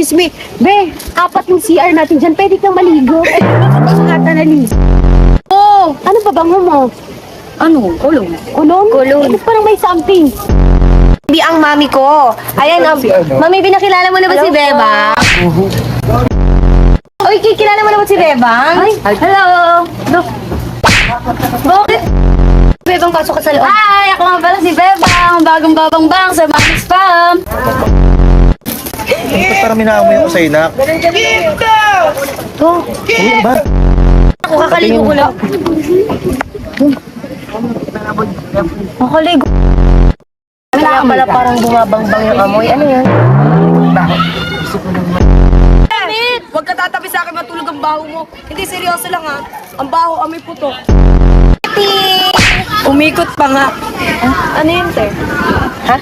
excuse me. Be, apat yung CR natin dyan. Pwede kang maligo. Pangata na ligo. Oh, ano ba bango mo? Ano? Kulong. Kulon? Kulon. Bakit parang may something? Bi ang mami ko. Ayan, mami, binakilala mo na ba si Bebang? Uy, kikilala mo na ba si Bebang? Ay. Hello! Bakit? Bebang, pasok ka sa loob. Hi! Ako nga pala si Bebang, bagong babang-bang sa Mami Spam. Bakit parang minaamoy ako sa'yo, nak? Oh, Ano ba? ako kakaligo ko lang. Kakaligo. Kaya pala parang bumabang-bang yung amoy. Ano yan? Amit! Huwag ka tatabi sa akin, matulog ang baho mo. Hindi, seryoso lang ha. Ang baho, amoy putok. Umikot pa nga. Ano yun, sir? Ha?